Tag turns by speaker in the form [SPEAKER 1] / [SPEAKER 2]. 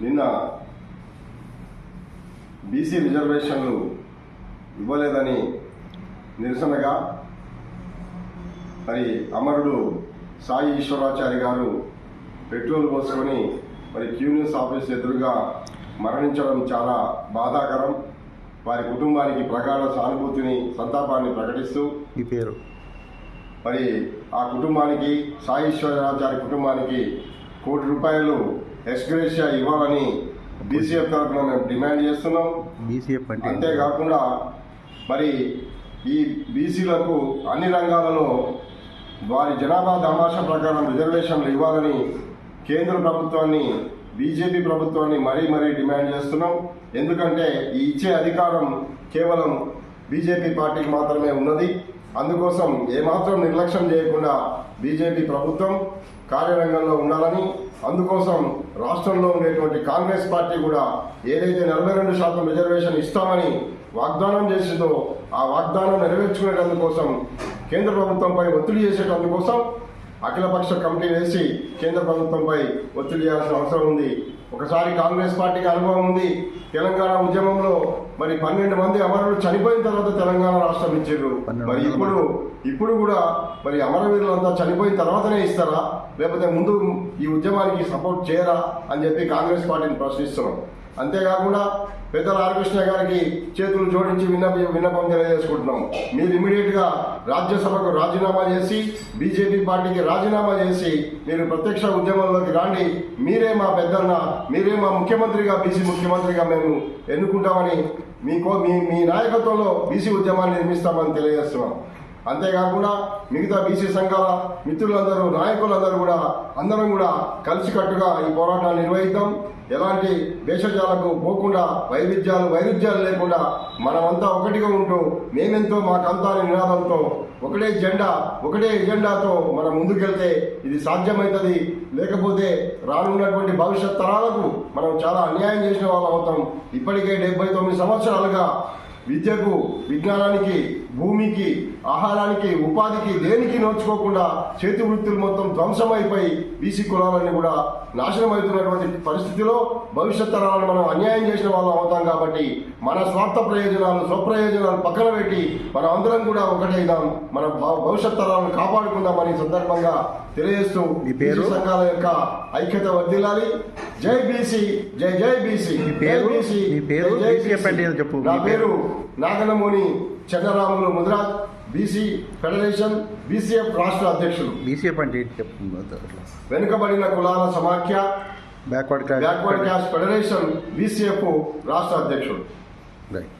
[SPEAKER 1] నిన్న బీసీ రిజర్వేషన్లు ఇవ్వలేదని నిరసనగా మరి అమరుడు సాయి ఈశ్వరాచారి గారు పెట్రోల్ పోసుకొని మరి క్యూన్యూస్ ఆఫీస్ ఎదురుగా మరణించడం చాలా బాధాకరం. వారి కుటుంబానికి ప్రగాఢ సానుభూతిని, సంతాపాన్ని ప్రకటిస్తూ
[SPEAKER 2] ఈ పేరు
[SPEAKER 1] మరి ఆ కుటుంబానికి, సాయి ఈశ్వరాచారి కుటుంబానికి ₹1 ఎక్స్గ్రేషియా ఇవ్వాలని బీసీఎఫ్ తరఫున మేము డిమాండ్ చేస్తున్నాం.
[SPEAKER 2] బీసీఎఫ్ అంటే
[SPEAKER 1] అంతేకాకుండా మరి ఈ బీసీలకు అన్ని రంగాలలో వారి జనాభా దామాషా ప్రకారం రిజర్వేషన్లు ఇవ్వాలని కేంద్ర ప్రభుత్వాన్ని, బీజేపీ ప్రభుత్వాన్ని మరీ డిమాండ్ చేస్తున్నాం. ఎందుకంటే ఈ ఇచ్చే అధికారం కేవలం బీజేపీ పార్టీకి మాత్రమే ఉన్నది. అందుకోసం ఏమాత్రం నిర్లక్ష్యం చేయకుండా బీజేపీ ప్రభుత్వం కార్యరంగంలో ఉండాలని, అందుకోసం రాష్ట్రంలో ఉండేటువంటి కాంగ్రెస్ పార్టీ కూడా ఏదైతే 42% రిజర్వేషన్ ఇస్తామని వాగ్దానం చేసిందో ఆ వాగ్దానం నెరవేర్చుకునేటందుకోసం కేంద్ర ప్రభుత్వంపై ఒత్తిడి చేసేటందుకోసం అఖిలపక్ష కమిటీ వేసి కేంద్ర ప్రభుత్వంపై ఒత్తిడి చేయాల్సిన అవసరం ఉంది. ఒకసారి కాంగ్రెస్ పార్టీకి అనుభవం ఉంది. తెలంగాణ ఉద్యమంలో మరి 12 మంది అమరులు చనిపోయిన తర్వాత తెలంగాణ రాష్ట్రం ఇచ్చారు. మరి ఇప్పుడు కూడా మరి అమరవీరులంతా చనిపోయిన తర్వాతనే ఇస్తారా, లేకపోతే ముందు ఈ ఉద్యమానికి సపోర్ట్ చేయరా అని చెప్పి కాంగ్రెస్ పార్టీని ప్రశ్నిస్తున్నాం. అంతేకాకుండా పెద్దల ఆర్కృష్ణ గారికి చేతులు జోడించి విన్నపం తెలియజేసుకుంటున్నాం. మీరు ఇమీడియట్ గా రాజ్యసభకు రాజీనామా చేసి, బీజేపీ పార్టీకి రాజీనామా చేసి మీరు ప్రత్యక్ష ఉద్యమంలోకి రాండి. మీరే మా పెద్దన్న, మీరే మా ముఖ్యమంత్రిగా, బీసీ ముఖ్యమంత్రిగా మేము ఎన్నుకుంటామని, మీ నాయకత్వంలో బీసీ ఉద్యమాన్ని నిర్మిస్తామని తెలియజేస్తున్నాం. అంతేకాకుండా మిగతా బీసీ సంఘాల మిత్రులందరూ, నాయకులందరూ కూడా అందరం కూడా కలిసికట్టుగా ఈ పోరాటాన్ని నిర్వహిద్దాం. ఎలాంటి దేశజాలకు పోకుండా, వైరుధ్యాలు లేకుండా మనమంతా ఒకటిగా ఉంటూ మేమెంతో మాకంతా అనే నినాదంతో ఒకటే ఎజెండాతో మనం ముందుకెళ్తే ఇది సాధ్యమవుతుంది. లేకపోతే రానున్నటువంటి భవిష్యత్ తరాలకు మనం చాలా అన్యాయం చేసిన వాళ్ళం అవుతాం. ఇప్పటికే 79 సంవత్సరాలుగా విద్యకు, విజ్ఞానానికి, భూమికి, ఆహారానికి, ఉపాధికి దేనికి నోచుకోకుండా చేతి వృత్తులు మొత్తం ధ్వంసమైపోయి బీసీ కులాలన్నీ కూడా నాశనం అవుతున్నటువంటి పరిస్థితిలో భవిష్యత్ తరాలను మనం అన్యాయం చేసిన వాళ్ళం అవుతాం. కాబట్టి మన స్వార్థ ప్రయోజనాలు, స్వప్రయోజనాలు పక్కన పెట్టి మనం అందరం కూడా ఒకటైదాం, మన భవిష్యత్ తరాలను కాపాడుకుందామని సందర్భంగా తెలియజేస్తూ బీసీ సంఘాల యొక్క ఐక్యత వర్ధిల్లాలి. జై బీసీ, జై జై బీసీ. నా పేరు నాగనమూని చంద్రరాములు ముదిరాజ్, బీసీ ఫెడరేషన్, బీసీఎఫ్ రాష్ట్ర అధ్యక్షులు.
[SPEAKER 2] బీసీఎఫ్ అంటే
[SPEAKER 1] వెనుకబడిన కులాల సమాఖ్య, బ్యాక్వర్డ్ క్యాస్ట్ ఫెడరేషన్, బీసీఎఫ్ రాష్ట్ర అధ్యక్షుడు.
[SPEAKER 2] రైట్.